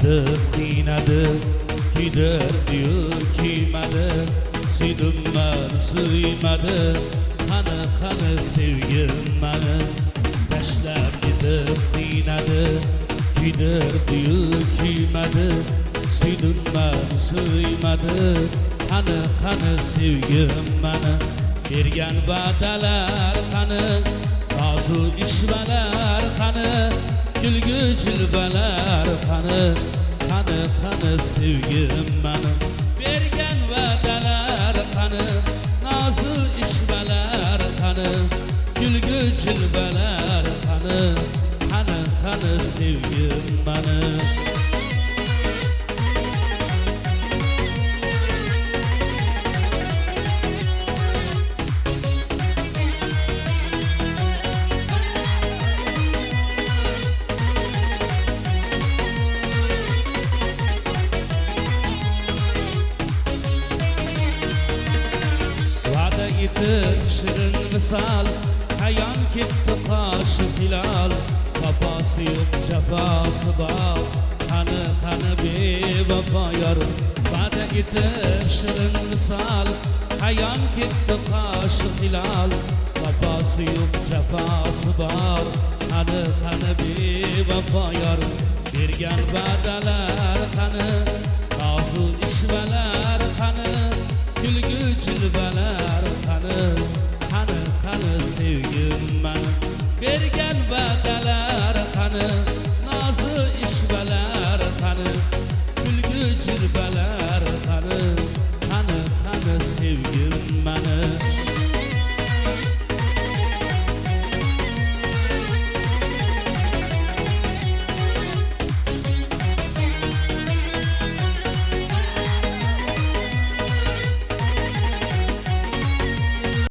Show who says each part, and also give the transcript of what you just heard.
Speaker 1: yetib qiynadi, kuydirdi-yu kuymadi, suydim-man suymadi, qani sevgim mani. Tashlab yetib qiynadi, kuydirdi-yu kuymadi, suydim-man suymadi, qani sevgim mani. Bergan va'dalar qani, rozu ishvalar qani, kulgu jilvalar qani, qani sevgim mani. Bergan va'dalar qani, rozu ishvalar qani, kulgu jilvalar qani, qani sevgim mani. Yetib shirin misal, ayon ketdi qoshi hilol, vafosi yo'q jafosi bor, qani bevafo yor. Va'da etib shirin misal, ayon ketdi qoshi hilol, vafosi yo'q jafosi bor, qani bevafo yor. Bergan va'dalar qani, rozu ishvalar qani, kulgu jilvalar qani sevgim mani.